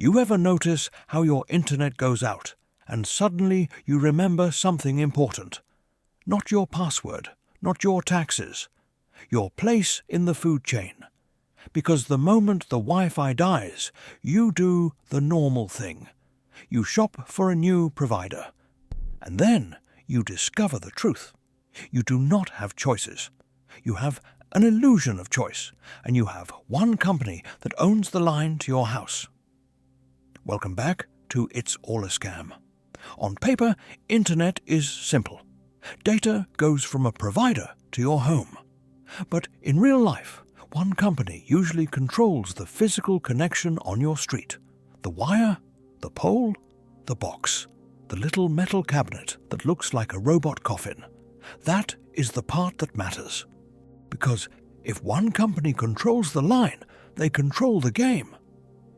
You ever notice how your internet goes out and suddenly you remember something important? Not your password, not your taxes, your place in the food chain. Because the moment the Wi-Fi dies, you do the normal thing. You shop for a new provider. And then you discover the truth. You do not have choices. You have an illusion of choice, and you have one company that owns the line to your house. Welcome back to It's All a Scam. On paper, internet is simple. Data goes from a provider to your home. But in real life, one company usually controls the physical connection on your street. The wire, the pole, the box, the little metal cabinet that looks like a robot coffin. That is the part that matters. Because if one company controls the line, they control the game.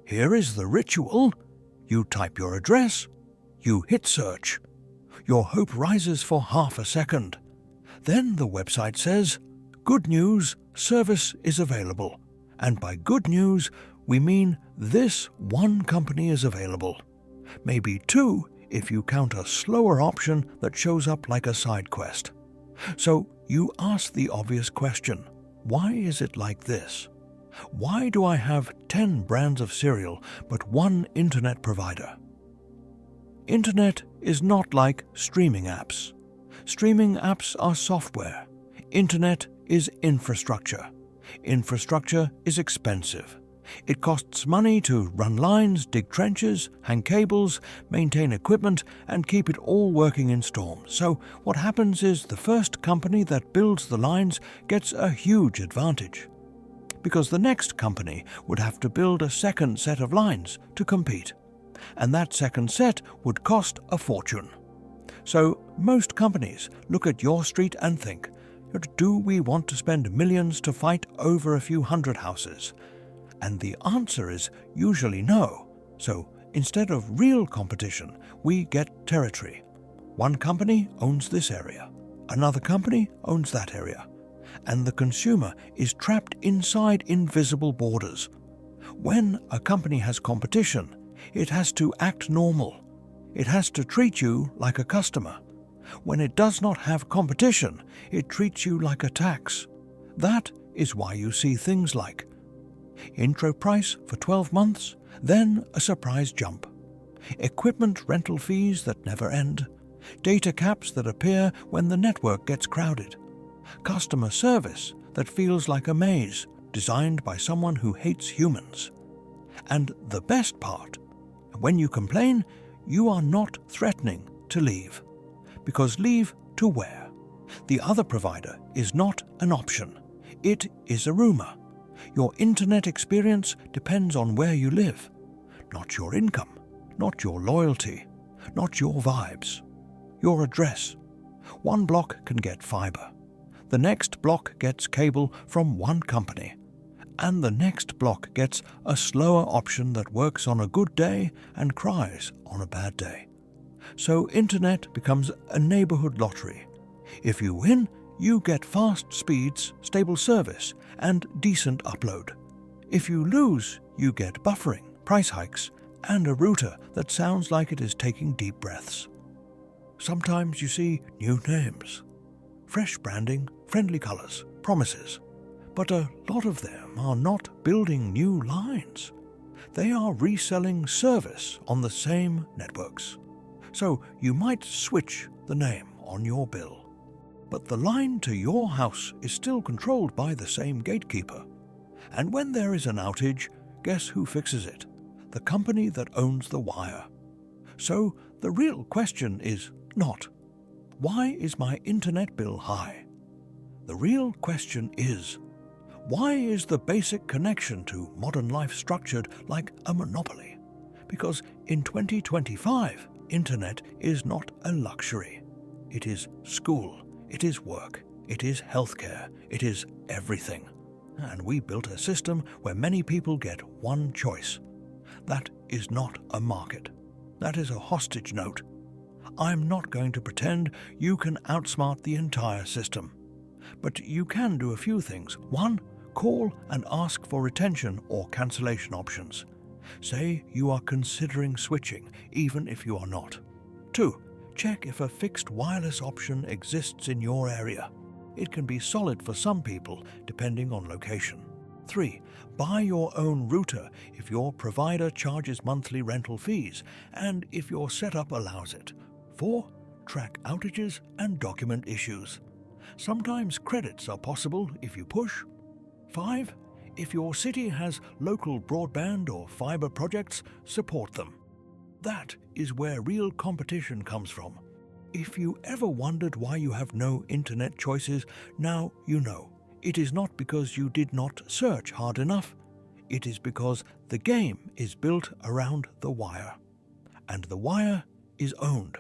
Here is the ritual. You type your address. You hit search. Your hope rises for half a second. Then the website says, "Good news, service is available." And by good news, we mean this one company is available. Maybe two if you count a slower option that shows up like a side quest. So you ask the obvious question, why is it like this? Why do I have 10 brands of cereal but one internet provider? Internet is not like streaming apps. Streaming apps are software. Internet is infrastructure. Infrastructure is expensive. It costs money to run lines, dig trenches, hang cables, maintain equipment, and keep it all working in storms. So what happens is the first company that builds the lines gets a huge advantage, because the next company would have to build a second set of lines to compete, and that second set would cost a fortune. So most companies look at your street and think, do we want to spend millions to fight over a few hundred houses? And the answer is usually no. So instead of real competition, we get territory. One company owns this area, another company owns that area, and the consumer is trapped inside invisible borders. When a company has competition, it has to act normal. It has to treat you like a customer. When it does not have competition, it treats you like a tax. That is why you see things like intro price for 12 months, then a surprise jump. Equipment rental fees that never end. Data caps that appear when the network gets crowded. Customer service that feels like a maze designed by someone who hates humans. And the best part, when you complain, you are not threatening to leave. Because leave to where? The other provider is not an option. It is a rumor. Your internet experience depends on where you live, not your income, not your loyalty, not your vibes, your address. One block can get fiber. The next block gets cable from one company. And the next block gets a slower option that works on a good day and cries on a bad day. So internet becomes a neighborhood lottery. If you win, you get fast speeds, stable service, and decent upload. If you lose, you get buffering, price hikes, and a router that sounds like it is taking deep breaths. Sometimes you see new names, fresh branding, friendly colors, promises. But a lot of them are not building new lines. They are reselling service on the same networks. So you might switch the name on your bill. But the line to your house is still controlled by the same gatekeeper. And when there is an outage, guess who fixes it? The company that owns the wire. So the real question is not, why is my internet bill high? The real question is, why is the basic connection to modern life structured like a monopoly? Because in 2025, internet is not a luxury. It is school. It is work, it is healthcare, it is everything. And we built a system where many people get one choice. That is not a market. That is a hostage note. I'm not going to pretend you can outsmart the entire system. But you can do a few things. One, call and ask for retention or cancellation options. Say you are considering switching, even if you are not. 2. Check if a fixed wireless option exists in your area. It can be solid for some people, depending on location. 3. Buy your own router if your provider charges monthly rental fees and if your setup allows it. 4. Track outages and document issues. Sometimes credits are possible if you push. 5. If your city has local broadband or fiber projects, support them. That is where real competition comes from. If you ever wondered why you have no internet choices, now you know. It is not because you did not search hard enough. It is because the game is built around the wire. And the wire is owned.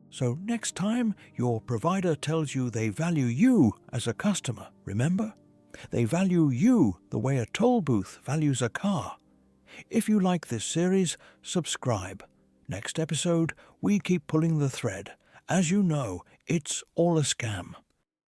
So next time your provider tells you they value you as a customer, remember? They value you the way a toll booth values a car. If you like this series, subscribe. Next episode, we keep pulling the thread. As you know, it's all a scam.